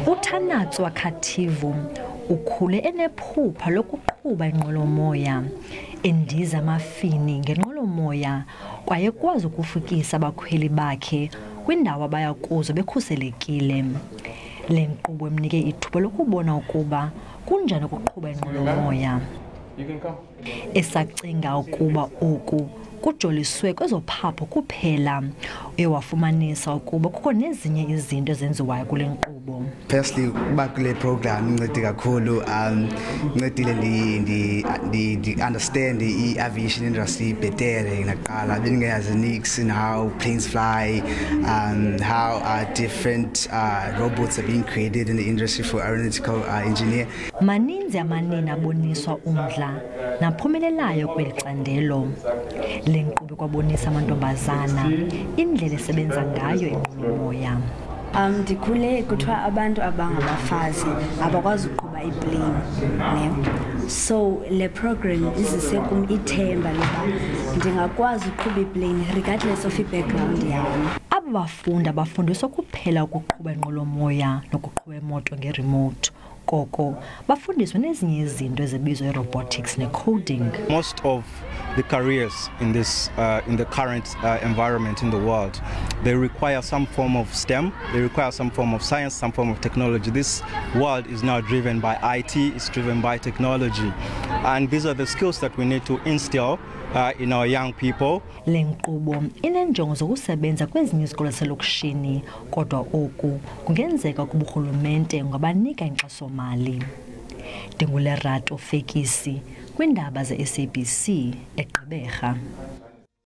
uThanatswa Khathivu ukhule enephupha lokuqhuba inqwelomoya, endiza amafini ngenqwelomoya kwaye kwazi ukufikisa abakhweli bakhe kwindawo abaya kuzo bekhuselekile. Le nkqubo imnike ithuba lokubona ukuba kunjani ukuqhuba inqwelomoya. Esacinga ukuba oku kujoliswe kwezophapho kuphela, uye wafumanisa ukuba kukho nezinye izinto ezenziwayo kule nkqubo. Firstly, uba kule program incede kakhulu, incedile ndi understand i-aviation industry bhetere naqala. Bendingayazi nix and how planes fly, how different robots are being created in the industry for aeronautical engineer. Maninzi amanina aboniswa umdla naphumelelayo kweli candelo. Le nkqubo kwabonisa amantombazana indlela esebenza ngayo inqwelomoya. Ndikhule kuthiwa abantu abangabafazi abakwazi ukuqhuba iplane, ne? So le program izise kum ithemba loba ndingakwazi ukuqhuba iplane regardless of i-background yam. Aba bafundi abafundiswa kuphela ukuqhuba inqwelomoya nokuqhuba imoto ngeremote, koko bafundiswa nezinye izinto ezibizwa i-robotics ne-coding. Most of the careers in this in the current environment in the world, they require some form of STEM, they require some form of science, some form of technology. This world is now driven by IT, it's driven by technology, and these are the skills that we need to instill in our young people. Le nkqubo inenjongo zokusebenza kwezinye izikolo zaselokishini, kodwa oku kungenzeka ukuba urhulumente ungabanika inkxaso-mali. Ndingulerato Fekisi kwiindaba ze-SABC eGqeberha.